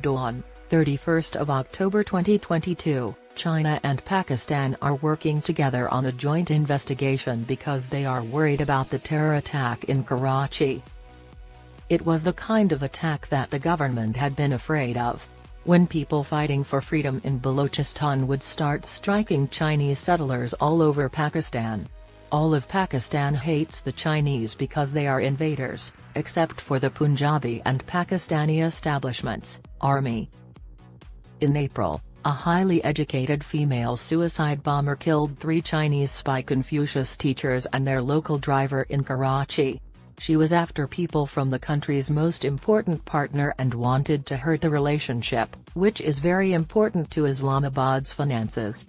Dawn, 31st of October 2022, China and Pakistan are working together on a joint investigation because they are worried about the terror attack in Karachi. It was the kind of attack that the government had been afraid of, when people fighting for freedom in Balochistan would start striking Chinese settlers all over Pakistan. All of Pakistan hates the Chinese because they are invaders, except for the Punjabi and Pakistani establishments, army. In April, a highly educated female suicide bomber killed 3 Chinese Spy Confucius teachers and their local driver in Karachi. She was after people from the country's most important partner and wanted to hurt the relationship, which is very important to Islamabad's finances.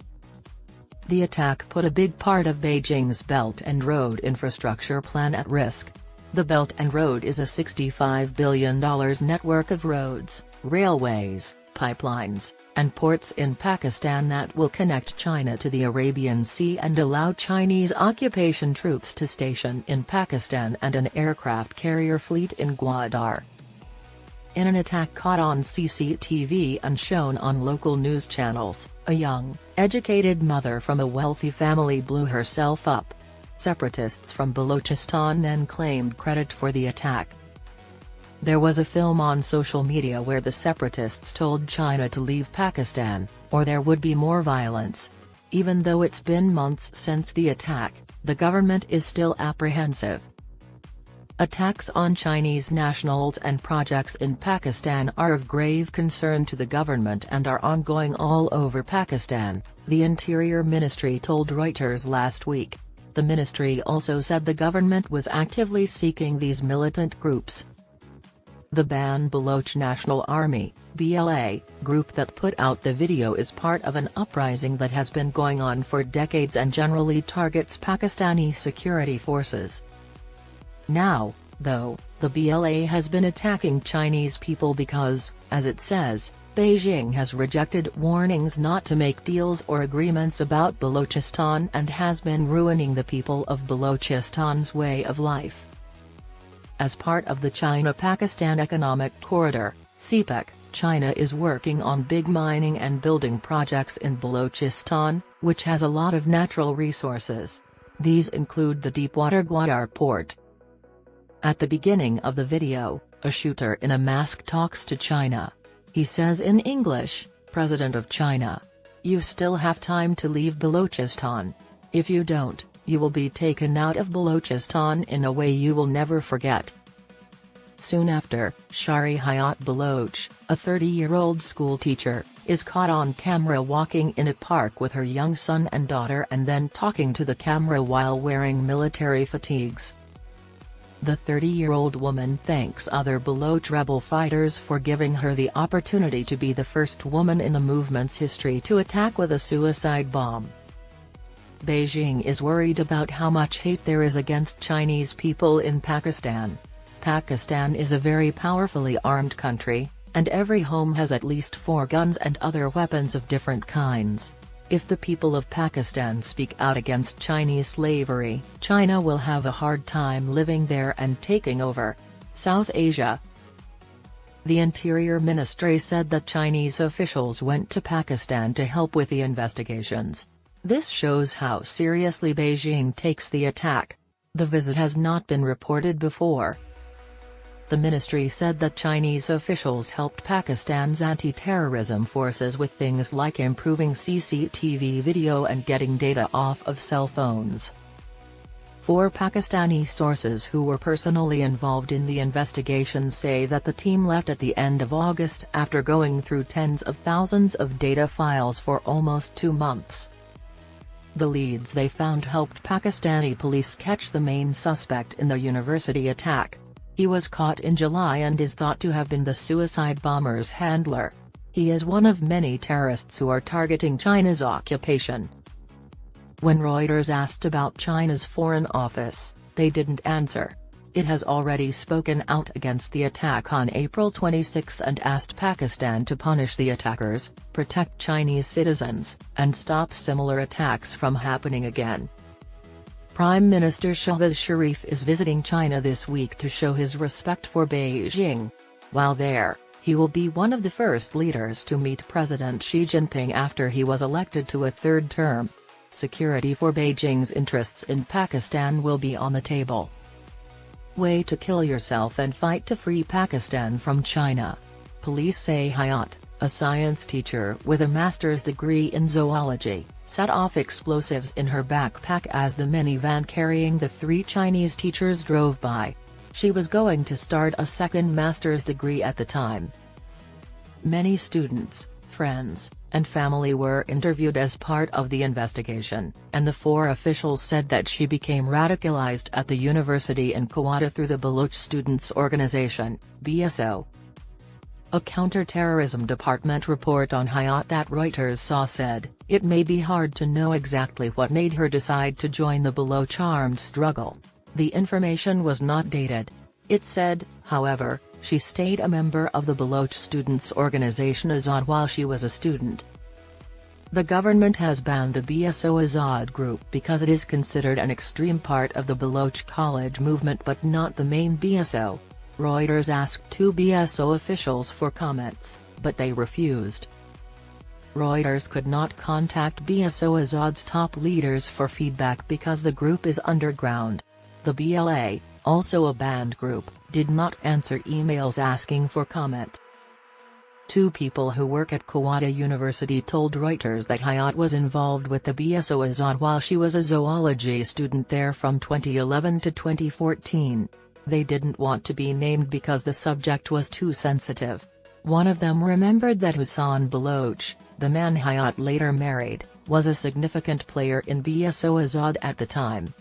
The attack put a big part of Beijing's Belt and Road infrastructure plan at risk. The Belt and Road is a $65 billion network of roads, railways, pipelines, and ports in Pakistan that will connect China to the Arabian Sea and allow Chinese occupation troops to station in Pakistan and an aircraft carrier fleet in Gwadar. In an attack caught on CCTV and shown on local news channels, a young, educated mother from a wealthy family blew herself up. Separatists from Balochistan then claimed credit for the attack. There was a film on social media where the separatists told China to leave Pakistan, or there would be more violence. Even though it's been months since the attack, the government is still apprehensive. Attacks on Chinese nationals and projects in Pakistan are of grave concern to the government and are ongoing all over Pakistan, the Interior Ministry told Reuters last week. The ministry also said the government was actively seeking these militant groups. The Ban Baloch National Army, BLA, group that put out the video is part of an uprising that has been going on for decades and generally targets Pakistani security forces. Now, though, the BLA has been attacking Chinese people because, as it says, Beijing has rejected warnings not to make deals or agreements about Balochistan and has been ruining the people of Balochistan's way of life. As part of the China-Pakistan Economic Corridor, CPEC, China is working on big mining and building projects in Balochistan, which has a lot of natural resources. These include the deepwater Gwadar port. At the beginning of the video, a shooter in a mask talks to China. He says in English, "President of China, you still have time to leave Balochistan. If you don't, you will be taken out of Balochistan in a way you will never forget." Soon after, Shari Hayat Baloch, a 30-year-old school teacher, is caught on camera walking in a park with her young son and daughter and then talking to the camera while wearing military fatigues. The 30-year-old woman thanks other Baloch rebel fighters for giving her the opportunity to be the first woman in the movement's history to attack with a suicide bomb. Beijing is worried about how much hate there is against Chinese people in Pakistan. Pakistan is a very powerfully armed country, and every home has at least 4 guns and other weapons of different kinds. If the people of Pakistan speak out against Chinese slavery, China will have a hard time living there and taking over South Asia. The Interior Ministry said that Chinese officials went to Pakistan to help with the investigations. This shows how seriously Beijing takes the attack. The visit has not been reported before. The ministry said that Chinese officials helped Pakistan's anti-terrorism forces with things like improving CCTV video and getting data off of cell phones. 4 Pakistani sources who were personally involved in the investigation say that the team left at the end of August after going through tens of thousands of data files for almost 2 months. The leads they found helped Pakistani police catch the main suspect in the university attack. He was caught in July and is thought to have been the suicide bomber's handler. He is one of many terrorists who are targeting China's occupation. When Reuters asked about China's foreign office, they didn't answer. It has already spoken out against the attack on April 26 and asked Pakistan to punish the attackers, protect Chinese citizens, and stop similar attacks from happening again. Prime Minister Shehbaz Sharif is visiting China this week to show his respect for Beijing. While there, He will be one of the first leaders to meet President Xi Jinping after he was elected to a third term. Security for Beijing's interests in Pakistan will be on the table. Way to kill yourself and fight to free Pakistan from China. Police say Hayat, a science teacher with a master's degree in zoology, set off explosives in her backpack as the minivan carrying the 3 Chinese teachers drove by. She was going to start a second master's degree at the time. Many students, friends, and family were interviewed as part of the investigation, and the 4 officials said that she became radicalized at the university in Gwadar through the Baloch Students Organization, BSO. A counter-terrorism department report on Hayat that Reuters saw said, it may be hard to know exactly what made her decide to join the Baloch armed struggle. The information was not dated. It said, however, she stayed a member of the Baloch Students Organization Azad while she was a student. The government has banned the BSO Azad group because it is considered an extreme part of the Baloch college movement but not the main BSO. Reuters asked 2 BSO officials for comments, but they refused. Reuters could not contact BSO Azad's top leaders for feedback because the group is underground. The BLA, also a banned group, did not answer emails asking for comment. 2 people who work at Gwadar University told Reuters that Hayat was involved with the BSO Azad while she was a zoology student there from 2011 to 2014. They didn't want to be named because the subject was too sensitive. One of them remembered that Hussein Baloch, the man Hayat later married, was a significant player in BSO Azad at the time.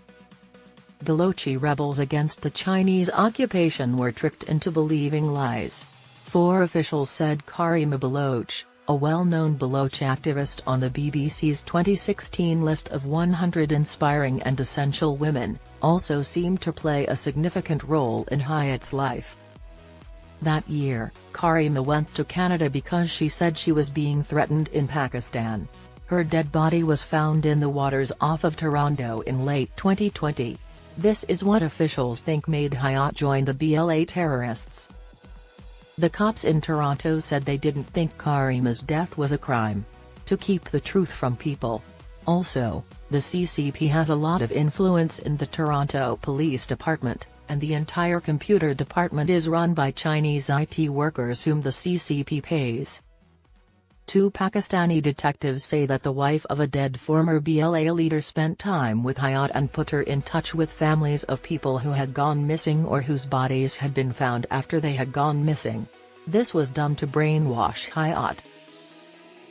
Balochi rebels against the Chinese occupation were tricked into believing lies. 4 officials said Karima Baloch, a well-known Baloch activist on the BBC's 2016 list of 100 inspiring and essential women, also seemed to play a significant role in Hayat's life. That year, Karima went to Canada because she said she was being threatened in Pakistan. Her dead body was found in the waters off of Toronto in late 2020. This is what officials think made Hayat join the BLA terrorists. The cops in Toronto said they didn't think Karima's death was a crime. To keep the truth from people. Also, the CCP has a lot of influence in the Toronto Police Department, and the entire computer department is run by Chinese IT workers whom the CCP pays. 2 Pakistani detectives say that the wife of a dead former BLA leader spent time with Hayat and put her in touch with families of people who had gone missing or whose bodies had been found after they had gone missing. This was done to brainwash Hayat.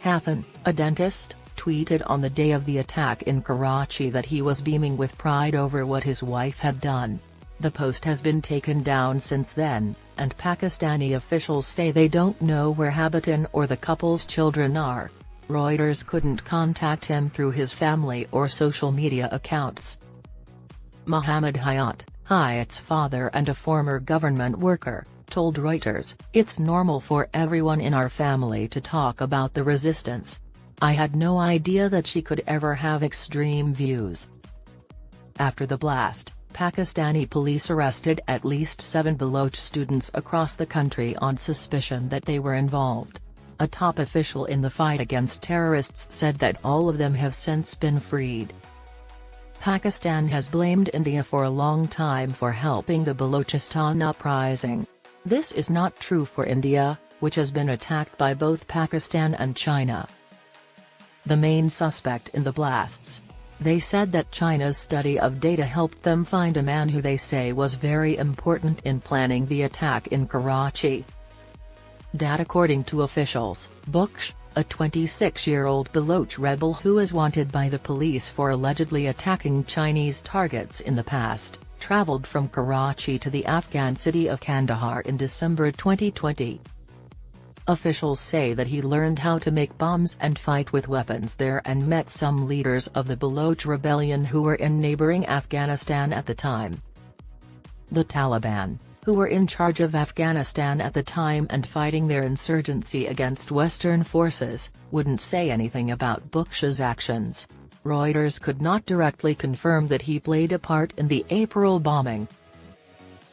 Hathan, a dentist, tweeted on the day of the attack in Karachi that he was beaming with pride over what his wife had done. The post has been taken down since then, and Pakistani officials say they don't know where Habitan or the couple's children are. Reuters couldn't contact him through his family or social media accounts. Mohammed Hayat's father and a former government worker, told Reuters, "It's normal for everyone in our family to talk about the resistance. I had no idea that she could ever have extreme views." After the blast, Pakistani police arrested at least 7 Baloch students across the country on suspicion that they were involved. A top official in the fight against terrorists said that all of them have since been freed. Pakistan has blamed India for a long time for helping the Balochistan uprising. This is not true for India, which has been attacked by both Pakistan and China. The main suspect in the blasts. They said that China's study of data helped them find a man who they say was very important in planning the attack in Karachi. That according to officials, Buksh, a 26-year-old Baloch rebel who is wanted by the police for allegedly attacking Chinese targets in the past, traveled from Karachi to the Afghan city of Kandahar in December 2020. Officials say that he learned how to make bombs and fight with weapons there and met some leaders of the Baloch rebellion who were in neighboring Afghanistan at the time. The Taliban, who were in charge of Afghanistan at the time and fighting their insurgency against Western forces, wouldn't say anything about Buksh's actions. Reuters could not directly confirm that he played a part in the April bombing.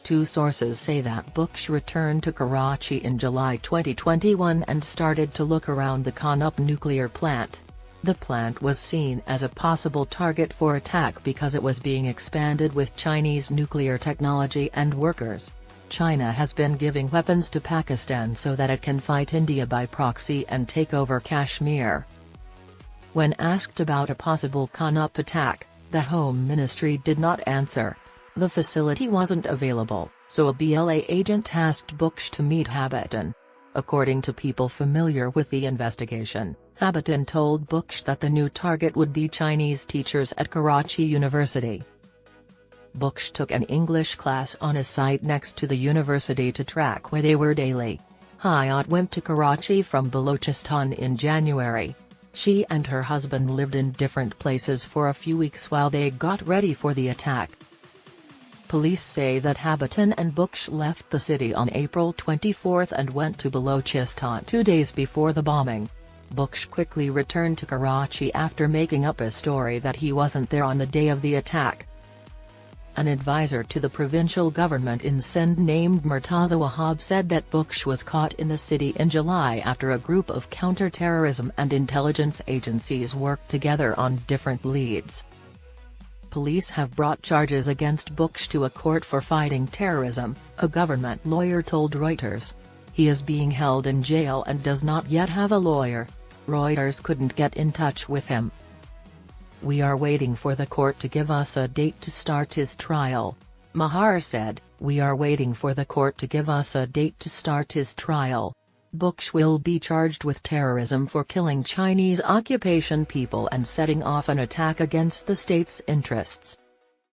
Two sources say that Buksh returned to Karachi in July 2021 and started to look around the Khanup nuclear plant. The plant was seen as a possible target for attack because it was being expanded with Chinese nuclear technology and workers. China has been giving weapons to Pakistan so that it can fight India by proxy and take over Kashmir. When asked about a possible Khanup attack, the Home Ministry did not answer. The facility wasn't available, so a BLA agent asked Buksh to meet Habitan. According to people familiar with the investigation, Habitan told Buksh that the new target would be Chinese teachers at Karachi University. Buksh took an English class on a site next to the university to track where they were daily. Hayat went to Karachi from Balochistan in January. She and her husband lived in different places for a few weeks while they got ready for the attack. Police say that Habitan and Buksh left the city on April 24 and went to Balochistan 2 days before the bombing. Buksh quickly returned to Karachi after making up a story that he wasn't there on the day of the attack. An advisor to the provincial government in Sindh named Murtaza Wahab said that Buksh was caught in the city in July after a group of counter-terrorism and intelligence agencies worked together on different leads. Police have brought charges against Buksh to a court for fighting terrorism, a government lawyer told Reuters. He is being held in jail and does not yet have a lawyer. Reuters couldn't get in touch with him. "We are waiting for the court to give us a date to start his trial," Mahar said. "We are waiting for the court to give us a date to start his trial. Buksh will be charged with terrorism for killing Chinese occupation people and setting off an attack against the state's interests."